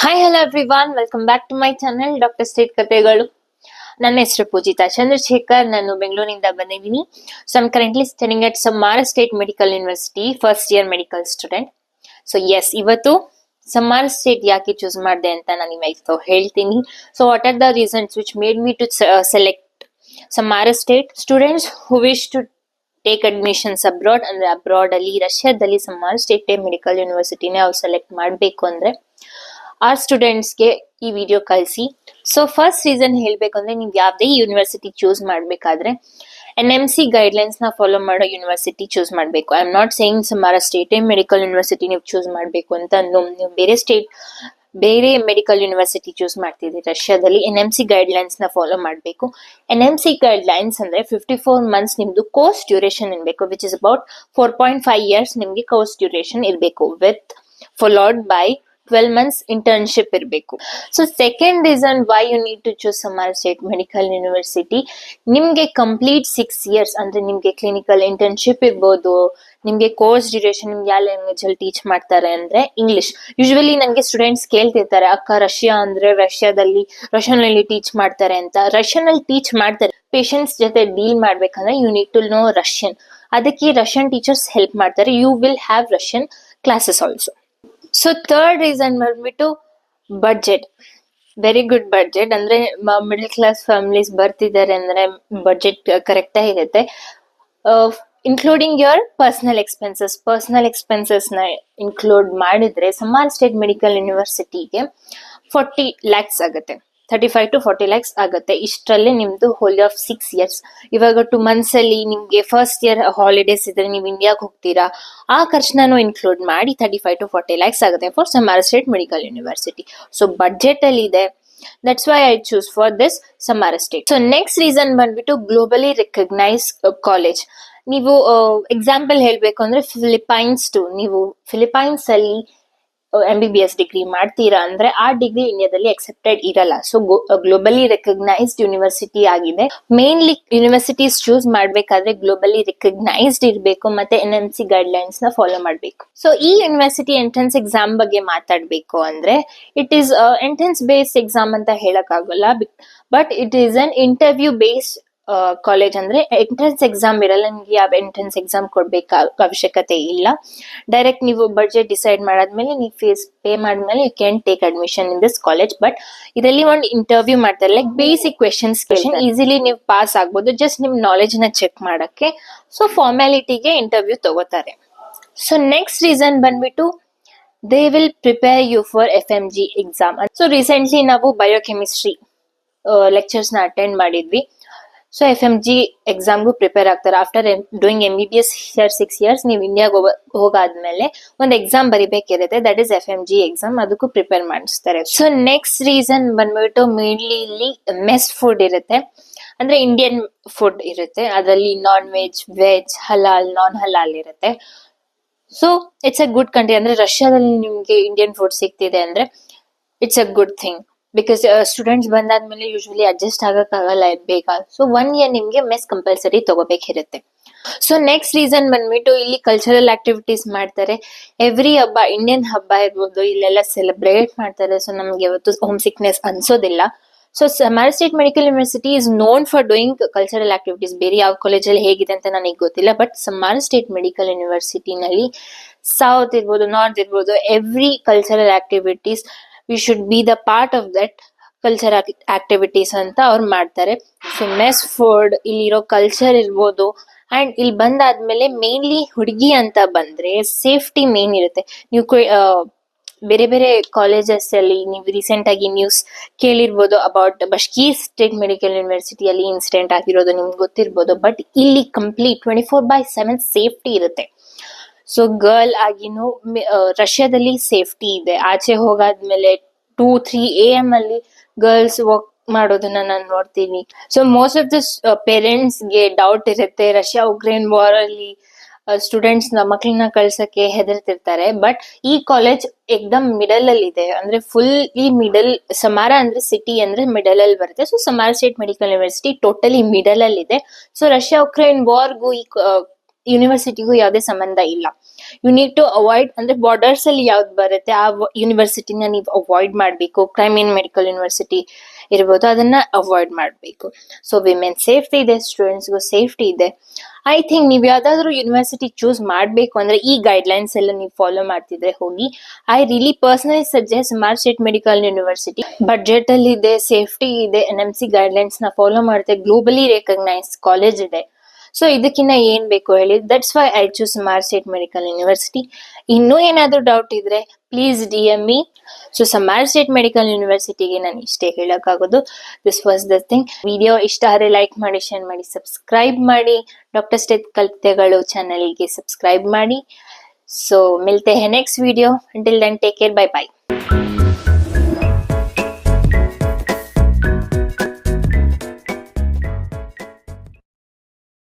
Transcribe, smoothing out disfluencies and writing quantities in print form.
Hi hello everyone, welcome back to my channel doctor state ಕಥೆಗಳು. ನನ್ನ ಹೆಸರು ಪೂಜಿತಾ ಚಂದ್ರಶೇಖರ್. ನಾನು ಬೆಂಗಳೂರಿನಿಂದ ಬಂದಿದ್ದೀನಿ. So I'm currently studying at Samara state medical university, first year medical student. So yes, ಇವತ್ತು Samara state ಯಾಕೆ choose ಮಾಡಿದೆ ಅಂತ ನಾನು ನಿಮಗೆ ಹೇಳ್ತೀನಿ. So what are the reasons which made me to select Samara state. Students who wish to take admissions abroad, ಅಂದ್ರೆ abroad ಅಲ್ಲಿ ರಷ್ಯಾದಲ್ಲಿ ಸಮ್ಮಾರ ಸ್ಟೇಟ್ ಮೆಡಿಕಲ್ ಯೂನಿವರ್ಸಿಟಿನೇ ಅವ್ರು ಸೆಲೆಕ್ಟ್ ಮಾಡಬೇಕು ಅಂದ್ರೆ ಆ ಸ್ಟೂಡೆಂಟ್ಸ್ಗೆ ಈ ವಿಡಿಯೋ ಕಳಿಸಿ. ಸೊ ಫಸ್ಟ್ ರೀಸನ್ ಹೇಳ್ಬೇಕು ಅಂದ್ರೆ, ನೀವು ಯಾವ್ದೇ ಯೂನಿವರ್ಸಿಟಿ ಚೂಸ್ ಮಾಡ್ಬೇಕಾದ್ರೆ NMC ಗೈಡ್ಲೈನ್ಸ್ ನ ಫಾಲೋ ಮಾಡೋ ಯೂನಿವರ್ಸಿಟಿ ಚೂಸ್ ಮಾಡಬೇಕು. I am not saying Samara state medical university ನೀವು ಚೂಸ್ ಮಾಡಬೇಕು ಅಂತ. ನೀವು ಬೇರೆ ಮೆಡಿಕಲ್ ಯೂನಿವರ್ಸಿಟಿ ಚೂಸ್ ಮಾಡ್ತಿದ್ದೀರಿ ರಷ್ಯಾದಲ್ಲಿ, NMC ಗೈಡ್ಲೈನ್ಸ್ ನ ಫಾಲೋ ಮಾಡಬೇಕು. NMC ಗೈಡ್ಲೈನ್ಸ್ ಅಂದ್ರೆ 54 ಮಂತ್ಸ್ ನಿಮ್ದು ಕೋರ್ಸ್ ಡ್ಯೂರೇಷನ್ ಇರಬೇಕು, ವಿಚ್ ಇಸ್ ಅಬೌಟ್ 4.5 years ನಿಮ್ಗೆ ಕೋರ್ಸ್ ಡ್ಯೂರೇಷನ್ ಇರಬೇಕು, with followed by 12 months internship ಇರಬೇಕು. So second reason why you need to choose Samara state medical university, ನಿಮ್ಗೆ complete 6 years ಅಂದ್ರೆ ನಿಮ್ಗೆ ಕ್ಲಿನಿಕಲ್ ಇಂಟರ್ನ್ಶಿಪ್ ಇರ್ಬೋದು, ನಿಮ್ಗೆ ಕೋರ್ಸ್ ಡ್ಯೂರೇಷನ್ ನಿಮ್ಗೆ ಯಾವ ಲ್ಯಾಂಗ್ವೇಜ್ ಅಲ್ಲಿ ಟೀಚ್ ಮಾಡ್ತಾರೆ ಅಂದ್ರೆ ಇಂಗ್ಲಿಷ್. ಯೂಶುವಲಿ ನನಗೆ ಸ್ಟೂಡೆಂಟ್ಸ್ ಕೇಳ್ತಿರ್ತಾರೆ, ಅಕ್ಕ ರಷ್ಯಾ ಅಂದ್ರೆ ರಷ್ಯನ್ ಅಲ್ಲಿ ಟೀಚ್ ಮಾಡ್ತಾರೆ ಅಂತ. ರಷ್ಯನ್ ಅಲ್ಲಿ ಟೀಚ್ ಮಾಡ್ತಾರೆ, ಪೇಷಂಟ್ಸ್ ಜೊತೆ ಡೀಲ್ ಮಾಡ್ಬೇಕಂದ್ರೆ you need to know Russian. ಅದಕ್ಕೆ ರಷ್ಯನ್ ಟೀಚರ್ಸ್ ಹೆಲ್ಪ್ ಮಾಡ್ತಾರೆ. You will have Russian classes also. So third reason ಬಂದ್ಬಿಟ್ಟು ಬಡ್ಜೆಟ್. Very good budget. ಅಂದ್ರೆ ಮಿಡಲ್ ಕ್ಲಾಸ್ ಫ್ಯಾಮಿಲೀಸ್ ಬರ್ತಿದ್ದಾರೆ ಅಂದ್ರೆ ಬಡ್ಜೆಟ್ ಕರೆಕ್ಟ್ ಇರುತ್ತೆ. ಇನ್ಕ್ಲೂಡಿಂಗ್ ಯೋರ್ ಪರ್ಸನಲ್ ಎಕ್ಸ್ಪೆನ್ಸಸ್ ನ include ಮಾಡಿದ್ರೆ ಸಮ್ಮಾರ ಸ್ಟೇಟ್ ಮೆಡಿಕಲ್ ಯೂನಿವರ್ಸಿಟಿಗೆ 40 lakhs ಆಗುತ್ತೆ. 35 to 40 lakhs ಆಗುತ್ತೆ. ಇಷ್ಟರಲ್ಲೇ ನಿಮ್ದು ಹೋಲ್ ಆಫ್ 6 years. ಇವಾಗ 2 months ಅಲ್ಲಿ ನಿಮ್ಗೆ ಫಸ್ಟ್ ಇಯರ್ ಹಾಲಿಡೇಸ್ ಇದ್ರೆ ನೀವು ಇಂಡಿಯಾಗೆ ಹೋಗ್ತೀರಾ, ಆ ಖರ್ಚನ್ನು ಇನ್ಕ್ಲೂಡ್ ಮಾಡಿ 35 to 40 lakhs ಆಗುತ್ತೆ for Samara state medical university. So budget ಅಲ್ಲಿ ಇದೆ. That's why I choose for this Samara state. So next reason ಬಂದ್ಬಿಟ್ಟು ಗ್ಲೋಬಲಿ ರೆಕಗ್ನೈಸ್ ಕಾಲೇಜ್. ನೀವು ಎಕ್ಸಾಂಪಲ್ ಹೇಳ್ಬೇಕು ಅಂದ್ರೆ ನೀವು ಫಿಲಿಪೈನ್ಸ್ ಅಲ್ಲಿ MBBS ಡಿಗ್ರಿ ಮಾಡ್ತೀರಾ ಅಂದ್ರೆ ಆ ಡಿಗ್ರಿ ಇಂಡಿಯಾದಲ್ಲಿ ಅಕ್ಸೆಪ್ಟೆಡ್ ಇರಲ್ಲ. ಸೊ ಗ್ಲೋಬಲಿ ರೆಕಗ್ನೈಸ್ಡ್ ಯೂನಿವರ್ಸಿಟಿ ಆಗಿದೆ. ಮೇನ್ಲಿ ಯೂನಿವರ್ಸಿಟೀಸ್ ಚೂಸ್ ಮಾಡ್ಬೇಕಾದ್ರೆ ಗ್ಲೋಬಲಿ ರೆಕಗ್ನೈಸ್ಡ್ ಇರಬೇಕು, ಮತ್ತೆ NMC ಗೈಡ್ಲೈನ್ಸ್ ನ ಫಾಲೋ ಮಾಡಬೇಕು. ಸೊ ಈ ಯೂನಿವರ್ಸಿಟಿ ಎಂಟ್ರೆನ್ಸ್ ಎಕ್ಸಾಮ್ ಬಗ್ಗೆ ಮಾತಾಡ್ಬೇಕು ಅಂದ್ರೆ, it is entrance based exam ಅಂತ ಹೇಳಕ್ ಆಗಲ್ಲ, but it is an interview based college. ಅಂದ್ರೆ ಎಂಟ್ರೆನ್ಸ್ ಎಕ್ಸಾಮ್ ಇರಲ್ಲ, ನಿಮ್ಗೆ ಯಾವ ಎಂಟ್ರೆನ್ಸ್ ಎಕ್ಸಾಮ್ ಕೊಡ್ಬೇಕ ಅವಶ್ಯಕತೆ ಇಲ್ಲ. ಡೈರೆಕ್ಟ್ ನೀವು ಬಡ್ಜೆಟ್ ಡಿಸೈಡ್ ಮಾಡಾದ್ಮೇಲೆ ನೀವು ಫೀಸ್ ಪೇ ಮಾಡಿದ್ಮೇಲೆ you can take admission in this college. But ಇದರಲ್ಲಿ ಒಂದು ಇಂಟರ್ವ್ಯೂ ಮಾಡ್ತಾರೆ, ಲೈಕ್ ಬೇಸಿಕ್ ಕ್ವೆಶನ್ಸ್ ಈಸಿಲಿ ನೀವು ಪಾಸ್ ಆಗ್ಬೋದು, ಜಸ್ಟ್ ನಿಮ್ ನಾಲೆಜ್ ನ ಚೆಕ್ ಮಾಡಕ್ಕೆ. ಸೊ ಫಾರ್ಮ್ಯಾಲಿಟಿಗೆ ಇಂಟರ್ವ್ಯೂ ತಗೋತಾರೆ. ಸೊ ನೆಕ್ಸ್ಟ್ ರೀಸನ್ ಬಂದ್ಬಿಟ್ಟು they will prepare you for FMG exam. So recently ನಾವು ಬಯೋಕೆಮಿಸ್ಟ್ರಿ ಲೆಕ್ಚರ್ಸ್ ನ ಅಟೆಂಡ್ ಮಾಡಿದ್ವಿ. ಸೊ FMG ಎಕ್ಸಾಮ್ಗೂ ಪ್ರಿಪೇರ್ ಆಗ್ತಾರೆ. ಆಫ್ಟರ್ ಡೂಯಿಂಗ್ MBBS 6 years ನೀವು ಇಂಡಿಯಾಗ ಹೋಗಾದ್ಮೇಲೆ ಒಂದು exam ಬರಿಬೇಕಿರುತ್ತೆ, that is FMG exam. ಅದಕ್ಕೂ ಪ್ರಿಪೇರ್ ಮಾಡಿಸ್ತಾರೆ. ಸೊ ನೆಕ್ಸ್ಟ್ ರೀಸನ್ ಬಂದ್ಬಿಟ್ಟು ಮೇನ್ಲಿ ಇಲ್ಲಿ ಮೆಸ್ ಫುಡ್ ಇರುತ್ತೆ, ಅಂದ್ರೆ ಇಂಡಿಯನ್ ಫುಡ್ ಇರುತ್ತೆ. ಅದರಲ್ಲಿ ನಾನ್ ವೆಜ್, ಹಲಾಲ್, ನಾನ್ ಹಲಾಲ್ ಇರುತ್ತೆ. So it's a good country. ಅಂದ್ರೆ ರಷ್ಯಾದಲ್ಲಿ ನಿಮ್ಗೆ ಇಂಡಿಯನ್ ಫುಡ್ ಸಿಗ್ತಿದೆ ಅಂದ್ರೆ it's a good thing. Because students ಬಂದಾದ್ಮೇಲೆ ಯೂಶುವಲಿ ಅಡ್ಜಸ್ಟ್ ಆಗಕ್ಕಾಗಲ್ಲ ಬೇಗ. ಸೊ 1 year ನಿಮ್ಗೆ ಮೆಸ್ ಕಂಪಲ್ಸರಿ ತಗೋಬೇಕಿರುತ್ತೆ. ಸೊ ನೆಕ್ಸ್ಟ್ ರೀಸನ್ ಬಂದ್ಬಿಟ್ಟು ಇಲ್ಲಿ ಕಲ್ಚರಲ್ ಆಕ್ಟಿವಿಟೀಸ್ ಮಾಡ್ತಾರೆ. ಎವ್ರಿ ಹಬ್ಬ, ಇಂಡಿಯನ್ ಹಬ್ಬ ಇರ್ಬೋದು, ಇಲ್ಲೆಲ್ಲ ಸೆಲೆಬ್ರೇಟ್ ಮಾಡ್ತಾರೆ. ಸೊ ನಮ್ಗೆ ಯಾವತ್ತು ಹೋಮ್ ಸಿಕ್ನೆಸ್ ಅನ್ಸೋದಿಲ್ಲ. So Samara state medical university is known for doing cultural activities. ಬೇರೆ ಯಾವ ಕಾಲೇಜಲ್ಲಿ ಹೇಗಿದೆ ಅಂತ ನನಗೆ ಗೊತ್ತಿಲ್ಲ, ಬಟ್ ಸಮ್ಮಾರ ಸ್ಟೇಟ್ ಮೆಡಿಕಲ್ ಯೂನಿವರ್ಸಿಟಿನಲ್ಲಿ ಸೌತ್ ಇರ್ಬೋದು, ನಾರ್ತ್ ಇರ್ಬೋದು, every cultural activities we should be the part of that culture activities ಅಂತ ಅವ್ರು ಮಾಡ್ತಾರೆ. ಸೊ ಮೆಸ್ ಫುಡ್, ಇಲ್ಲಿರೋ ಕಲ್ಚರ್ ಇರ್ಬೋದು. ಅಂಡ್ ಇಲ್ಲಿ ಬಂದಾದ್ಮೇಲೆ ಮೇನ್ಲಿ ಹುಡುಗಿ ಅಂತ ಬಂದ್ರೆ ಸೇಫ್ಟಿ ಮೇನ್ ಇರುತ್ತೆ. ನೀವು ಬೇರೆ ಬೇರೆ ಕಾಲೇಜಸ್ ಅಲ್ಲಿ ನೀವು ರೀಸೆಂಟ್ ಆಗಿ ನ್ಯೂಸ್ ಕೇಳಿರ್ಬೋದು ಅಬೌಟ್ ಬಷ್ಕೀರ್ ಸ್ಟೇಟ್ ಮೆಡಿಕಲ್ ಯೂನಿವರ್ಸಿಟಿಯಲ್ಲಿ ಇನ್ಸಿಡೆಂಟ್ ಆಗಿರೋದು ನಿಮ್ಗೆ ಗೊತ್ತಿರ್ಬೋದು. ಬಟ್ ಇಲ್ಲಿ ಕಂಪ್ಲೀಟ್ 24/7 ಸೇಫ್ಟಿ ಇರುತ್ತೆ. ಸೊ ಗರ್ಲ್ ಆಗಿನೂ ರಷ್ಯಾದಲ್ಲಿ ಸೇಫ್ಟಿ ಇದೆ. ಆಚೆ ಹೋಗಾದ್ಮೇಲೆ 2-3 AM ಅಲ್ಲಿ ಗರ್ಲ್ಸ್ ವಾಕ್ ಮಾಡೋದನ್ನ ನಾನು ನೋಡ್ತೀನಿ. So most of this parents ಗೆ ಡೌಟ್ ಇರುತ್ತೆ, ರಷ್ಯಾ ಉಕ್ರೇನ್ ವಾರ್ ಅಲ್ಲಿ ಸ್ಟೂಡೆಂಟ್ಸ್ ನ ಮಕ್ಕಳನ್ನ ಕಳ್ಸಕ್ಕೆ ಹೆದರ್ತಿರ್ತಾರೆ. ಬಟ್ ಈ ಕಾಲೇಜ್ ಎಕ್ದಮ್ ಮಿಡಲ್ ಅಲ್ಲಿ ಇದೆ. ಅಂದ್ರೆ ಫುಲ್ ಈ ಮಿಡಲ್, ಸಮಾರ ಅಂದ್ರೆ ಸಿಟಿ ಅಂದ್ರೆ ಮಿಡಲ್ ಅಲ್ಲಿ ಬರುತ್ತೆ. So Samara state medical university totally middle ಅಲ್ಲಿ ಇದೆ. ಸೊ ರಷ್ಯಾ ಉಕ್ರೇನ್ ವಾರ್ಗೂ ಯೂನಿವರ್ಸಿಟಿಗೂ ಯಾವುದೇ ಸಂಬಂಧ ಇಲ್ಲ. ಯು ನೀಡ್ ಟು ಅವಾಯ್ಡ್, ಅಂದ್ರೆ ಬಾರ್ಡರ್ಸ್ ಅಲ್ಲಿ ಯಾವ್ದು ಬರುತ್ತೆ ಆ ಯೂನಿವರ್ಸಿಟಿನ ನೀವು ಅವಾಯ್ಡ್ ಮಾಡಬೇಕು. ಕ್ರೈಮ್ ಇನ್ ಮೆಡಿಕಲ್ ಯೂನಿವರ್ಸಿಟಿ ಇರ್ಬೋದು, ಅದನ್ನ ಅವಾಯ್ಡ್ ಮಾಡಬೇಕು. ಸೊ ವಿಮೆನ್ ಸೇಫ್ಟಿ ಇದೆ, ಸ್ಟೂಡೆಂಟ್ಸ್ಗೂ ಸೇಫ್ಟಿ ಇದೆ. ಐ ಥಿಂಕ್ ನೀವು ಯಾವ್ದಾದ್ರು ಯೂನಿವರ್ಸಿಟಿ ಚೂಸ್ ಮಾಡಬೇಕು ಅಂದ್ರೆ ಈ ಗೈಡ್ಲೈನ್ಸ್ ಎಲ್ಲ ನೀವು ಫಾಲೋ ಮಾಡ್ತಿದ್ರೆ ಹೋಗಿ. I really personally suggest smart state medical university. Budget ಅಲ್ಲಿ ಇದೆ, ಸೇಫ್ಟಿ ಇದೆ, NMC ಗೈಡ್ಲೈನ್ಸ್ ನ ಫಾಲೋ ಮಾಡುತ್ತೆ, ಗ್ಲೋಬಲಿ ರೆಕಗ್ನೈಸ್ ಕಾಲೇಜ್ ಇದೆ. ಸೊ ಇದಕ್ಕಿನ್ನ ಏನ್ ಬೇಕು ಹೇಳಿ, that's why I choose smart state medical university. ಇನ್ನೂ ಏನಾದ್ರು ಡೌಟ್ ಇದ್ರೆ please DM me. So smart state medical ಯೂನಿವರ್ಸಿಟಿಗೆ ನಾನು ಇಷ್ಟೇ ಹೇಳಕ್ಕಾಗೋದು. This was the thing. Video ಇಷ್ಟ ಆದರೆ ಲೈಕ್ ಮಾಡಿ, ಶೇರ್ ಮಾಡಿ, ಸಬ್ಸ್ಕ್ರೈಬ್ ಮಾಡಿ. ಡಾಕ್ಟರ್ ಸ್ಟೇಟ್ ಕಥೆಗಳು ಚಾನಲ್ಗೆ ಸಬ್ಸ್ಕ್ರೈಬ್ ಮಾಡಿ. ಸೊ ಮಿಲ್ತೆ ಹೈ next video. Until then take care, bye by.